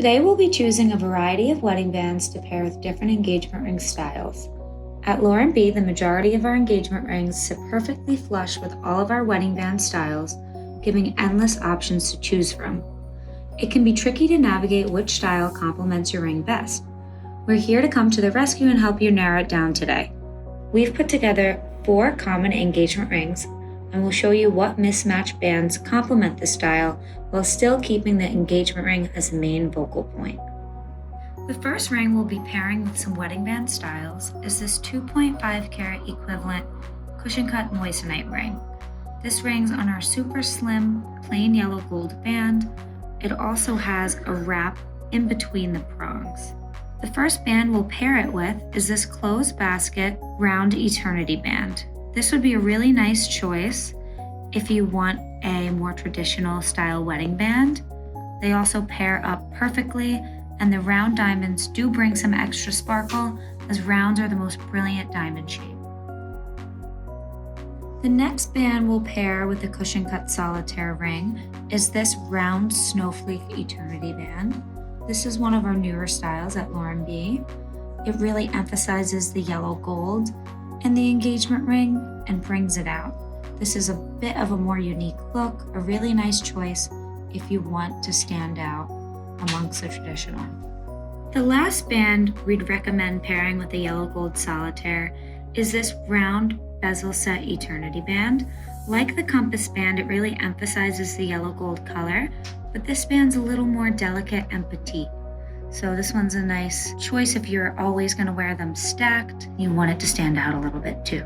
Today we'll be choosing a variety of wedding bands to pair with different engagement ring styles. At Lauren B, the majority of our engagement rings sit perfectly flush with all of our wedding band styles, giving endless options to choose from. It can be tricky to navigate which style complements your ring best. We're here to come to the rescue and help you narrow it down today. We've put together 4 common engagement rings, and we'll show you what mismatched bands complement the style while still keeping the engagement ring as the main focal point. The first ring we'll be pairing with some wedding band styles is this 2.5 carat equivalent cushion cut moissanite ring. This ring's on our super slim plain yellow gold band. It also has a wrap in between the prongs. The first band we'll pair it with is this closed basket round eternity band. This would be a really nice choice if you want a more traditional style wedding band. They also pair up perfectly, and the round diamonds do bring some extra sparkle, as rounds are the most brilliant diamond shape. The next band we'll pair with the cushion cut solitaire ring is this round snowflake eternity band. This is one of our newer styles at Lauren B. It really emphasizes the yellow gold in the engagement ring and brings it out. This is a bit of a more unique look, a really nice choice if you want to stand out amongst the traditional. The last band we'd recommend pairing with the yellow gold solitaire is this round bezel set eternity band. Like the compass band, it really emphasizes the yellow gold color, but this band's a little more delicate and petite. So this one's a nice choice if you're always going to wear them stacked. You want it to stand out a little bit too.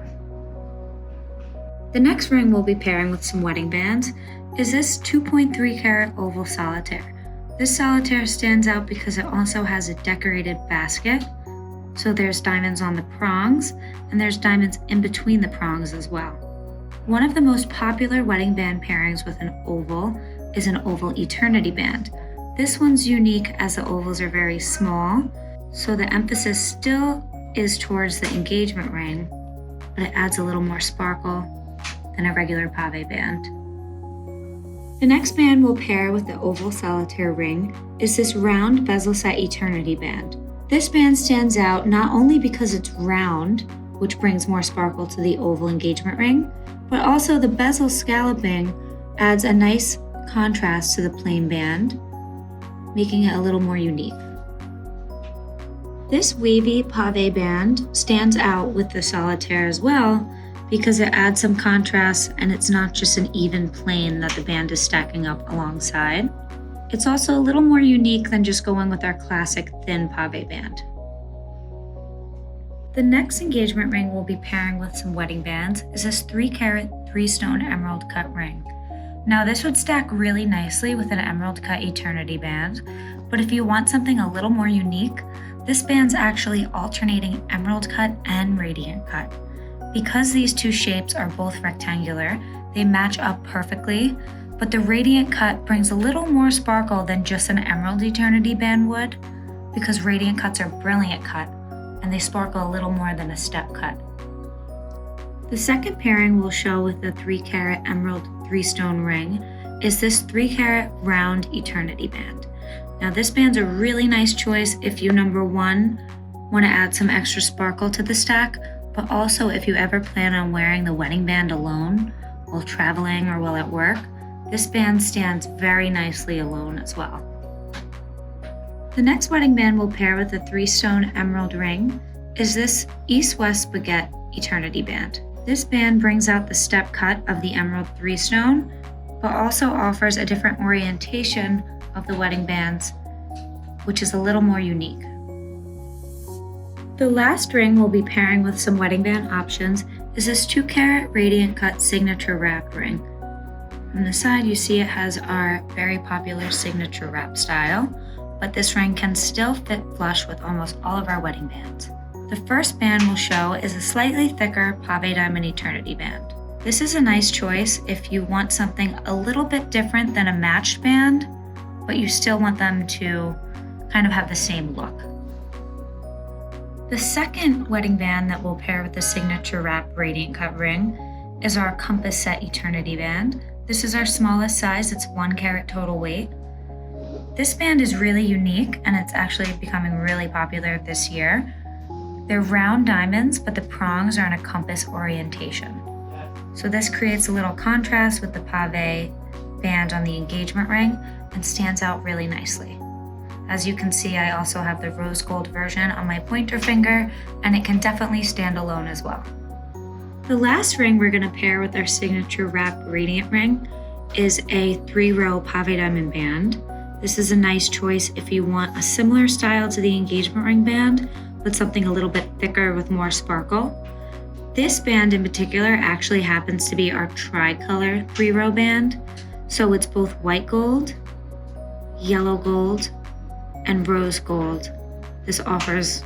The next ring we'll be pairing with some wedding bands is this 2.3 carat oval solitaire. This solitaire stands out because it also has a decorated basket. So there's diamonds on the prongs, and there's diamonds in between the prongs as well. One of the most popular wedding band pairings with an oval is an oval eternity band. This one's unique as the ovals are very small, so the emphasis still is towards the engagement ring, but it adds a little more sparkle than a regular pave band. The next band we'll pair with the oval solitaire ring is this round bezel set eternity band. This band stands out not only because it's round, which brings more sparkle to the oval engagement ring, but also the bezel scalloping adds a nice contrast to the plain band, making it a little more unique. This wavy pave band stands out with the solitaire as well because it adds some contrast, and it's not just an even plain that the band is stacking up alongside. It's also a little more unique than just going with our classic thin pave band. The next engagement ring we'll be pairing with some wedding bands is this 3 carat 3-stone emerald cut ring. Now this would stack really nicely with an emerald cut eternity band, but if you want something a little more unique, this band's actually alternating emerald cut and radiant cut. Because these two shapes are both rectangular, they match up perfectly, but the radiant cut brings a little more sparkle than just an emerald eternity band would, because radiant cuts are brilliant cut, and they sparkle a little more than a step cut. The second pairing we'll show with the 3 carat emerald 3-stone ring is this 3 carat round eternity band. Now this band's a really nice choice if you, number one, want to add some extra sparkle to the stack, but also if you ever plan on wearing the wedding band alone while traveling or while at work, this band stands very nicely alone as well. The next wedding band we'll pair with the 3-stone emerald ring is this east-west baguette eternity band. This band brings out the step cut of the emerald 3-stone, but also offers a different orientation of the wedding bands, which is a little more unique. The last ring we'll be pairing with some wedding band options is this 2 carat radiant cut signature wrap ring. From the side you see it has our very popular signature wrap style, but this ring can still fit flush with almost all of our wedding bands. The first band we'll show is a slightly thicker pave diamond eternity band. This is a nice choice if you want something a little bit different than a matched band, but you still want them to kind of have the same look. The second wedding band that we'll pair with the signature wrap radiant cut ring is our compass set eternity band. This is our smallest size, it's 1 carat total weight. This band is really unique and it's actually becoming really popular this year. They're round diamonds, but the prongs are in a compass orientation. So this creates a little contrast with the pave band on the engagement ring and stands out really nicely. As you can see, I also have the rose gold version on my pointer finger, and it can definitely stand alone as well. The last ring we're going to pair with our signature wrap radiant ring is a 3-row pave diamond band. This is a nice choice if you want a similar style to the engagement ring band, but something a little bit thicker with more sparkle. This band in particular actually happens to be our tricolor 3-row band. So it's both white gold, yellow gold, and rose gold. This offers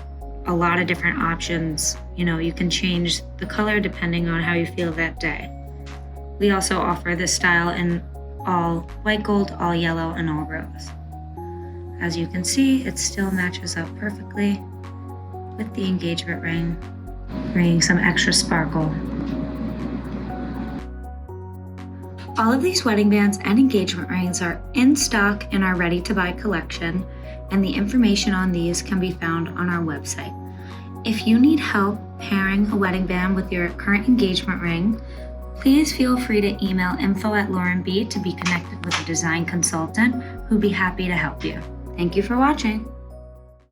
a lot of different options. You can change the color depending on how you feel that day. We also offer this style in all white gold, all yellow, and all rose. As you can see, it still matches up perfectly with the engagement ring, bringing some extra sparkle. All of these wedding bands and engagement rings are in stock in our ready-to-buy collection, and the information on these can be found on our website. If you need help pairing a wedding band with your current engagement ring, please feel free to email info@laurenb to be connected with a design consultant who'd be happy to help you. Thank you for watching.